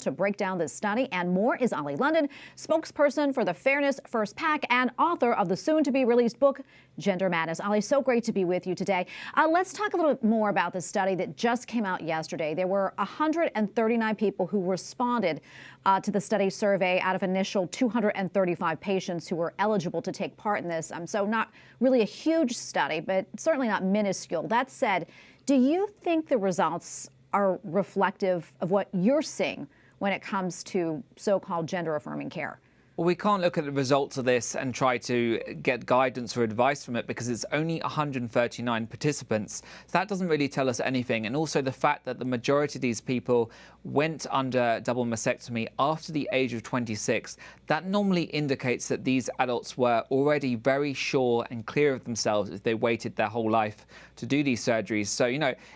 To break down this study and more is Ollie London, spokesperson for the Fairness First PAC and author of the soon-to-be-released book, Gender Madness. Ollie, so great to be with you today. Let's talk a little bit more about the study that just came out yesterday. There were 139 people who responded to the study survey out of initial 235 patients who were eligible to take part in this. So not really a huge study, but certainly not minuscule. That said, do you think the results are reflective of what you're seeing when it comes to so-called gender-affirming care? Well, we can't look at the results of this and try to get guidance or advice from it because it's only 139 participants. So that doesn't really tell us anything. And also the fact that the majority of these people went under double mastectomy after the age of 26, that normally indicates that these adults were already very sure and clear of themselves if they waited their whole life to do these surgeries. So,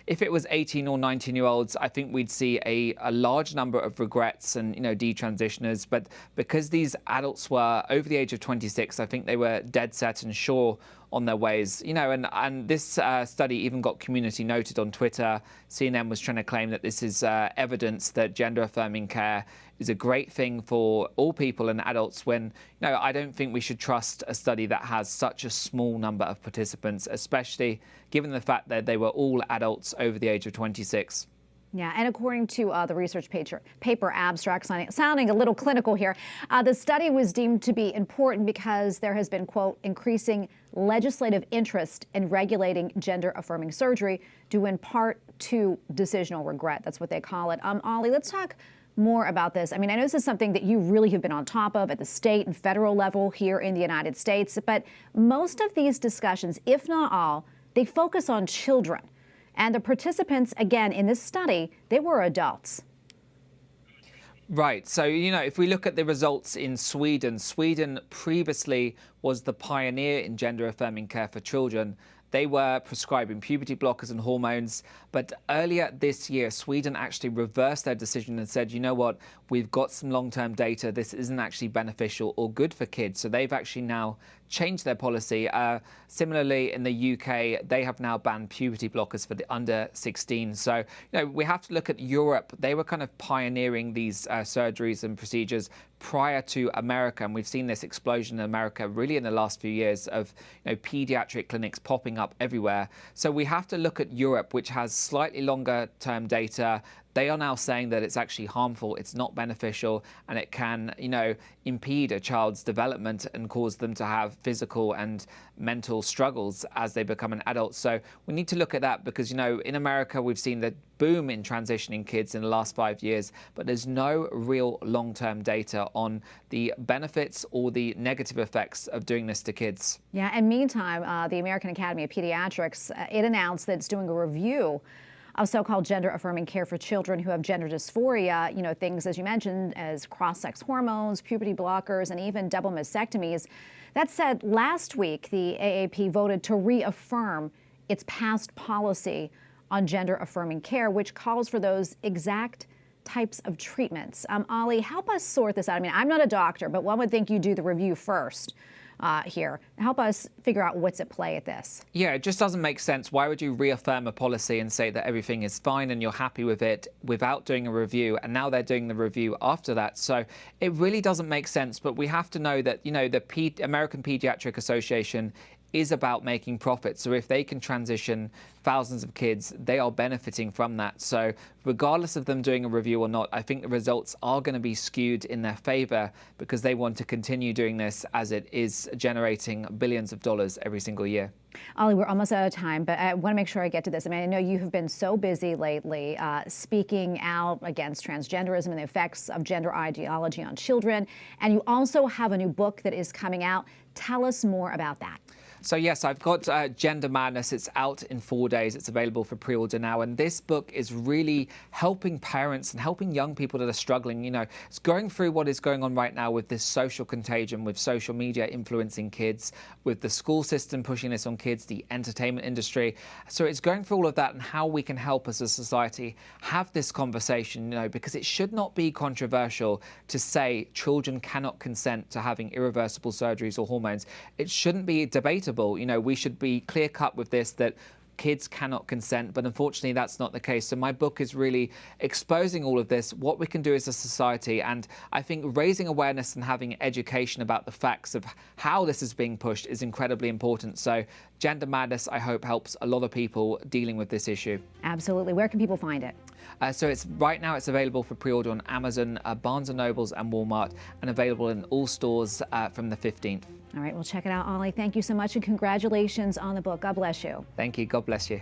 if it was 18 or 19-year-olds, I think we'd see a large number of regrets and, detransitioners. But because these adults were over the age of 26, I think they were dead set and sure on their ways, and this study even got community noted on Twitter. CNN was trying to claim that this is evidence that gender-affirming care is a great thing for all people and adults when, I don't think we should trust a study that has such a small number of participants, especially given the fact that they were all adults over the age of 26. Yeah, and according to the research paper abstract, sounding a little clinical here, the study was deemed to be important because there has been, quote, increasing legislative interest in regulating gender-affirming surgery due in part to decisional regret. That's what they call it. Ollie, let's talk more about this. I know this is something that you really have been on top of at the state and federal level here in the United States, but most of these discussions, if not all, they focus on children. And the participants, again, in this study, they were adults. Right. So, if we look at the results in Sweden, Sweden previously was the pioneer in gender-affirming care for children. They were prescribing puberty blockers and hormones. But earlier this year, Sweden actually reversed their decision and said, you know what, we've got some long-term data. This isn't actually beneficial or good for kids. So they've actually now changed their policy. Similarly, in the UK, they have now banned puberty blockers for the under 16. So, we have to look at Europe. They were kind of pioneering these surgeries and procedures prior to America. And we've seen this explosion in America really in the last few years of pediatric clinics popping up everywhere. So we have to look at Europe, which has slightly longer term data. They are now saying that it's actually harmful, it's not beneficial, and it can, impede a child's development and cause them to have physical and mental struggles as they become an adult. So we need to look at that because, in America, we've seen the boom in transitioning kids in the last 5 years, but there's no real long-term data on the benefits or the negative effects of doing this to kids. Yeah, and meantime, the American Academy of Pediatrics, it announced that it's doing a review of so-called gender-affirming care for children who have gender dysphoria, things, as you mentioned, as cross-sex hormones, puberty blockers, and even double mastectomies. That said, last week, the AAP voted to reaffirm its past policy on gender-affirming care, which calls for those exact types of treatments. Ollie, help us sort this out. I'm not a doctor, but one would think you do the review first. Here. Help us figure out what's at play at this. Yeah, it just doesn't make sense. Why would you reaffirm a policy and say that everything is fine and you're happy with it without doing a review? And now they're doing the review after that. So it really doesn't make sense. But we have to know that, the American Pediatric Association is about making profit. So if they can transition thousands of kids, they are benefiting from that. So regardless of them doing a review or not, I think the results are going to be skewed in their favor because they want to continue doing this as it is generating billions of dollars every single year. Ollie, we're almost out of time, but I want to make sure I get to this. I know you have been so busy lately speaking out against transgenderism and the effects of gender ideology on children. And you also have a new book that is coming out. Tell us more about that. So yes, I've got Gender Madness. It's out in 4 days. It's available for pre-order now. And this book is really helping parents and helping young people that are struggling. It's going through what is going on right now with this social contagion, with social media influencing kids, with the school system pushing this on kids, the entertainment industry. So it's going through all of that and how we can help as a society have this conversation, because it should not be controversial to say children cannot consent to having irreversible surgeries or hormones. It shouldn't be debatable. We should be clear-cut with this, that kids cannot consent, but unfortunately that's not the case. So my book is really exposing all of this, what we can do as a society, and I think raising awareness and having education about the facts of how this is being pushed is incredibly important. So Gender Madness, I hope, helps a lot of people dealing with this issue. Absolutely. Where can people find it? So right now it's available for pre-order on Amazon, Barnes & Nobles and Walmart, and available in all stores from the 15th. All right, we'll check it out, Ollie. Thank you so much, and congratulations on the book. God bless you. Thank you. God bless you.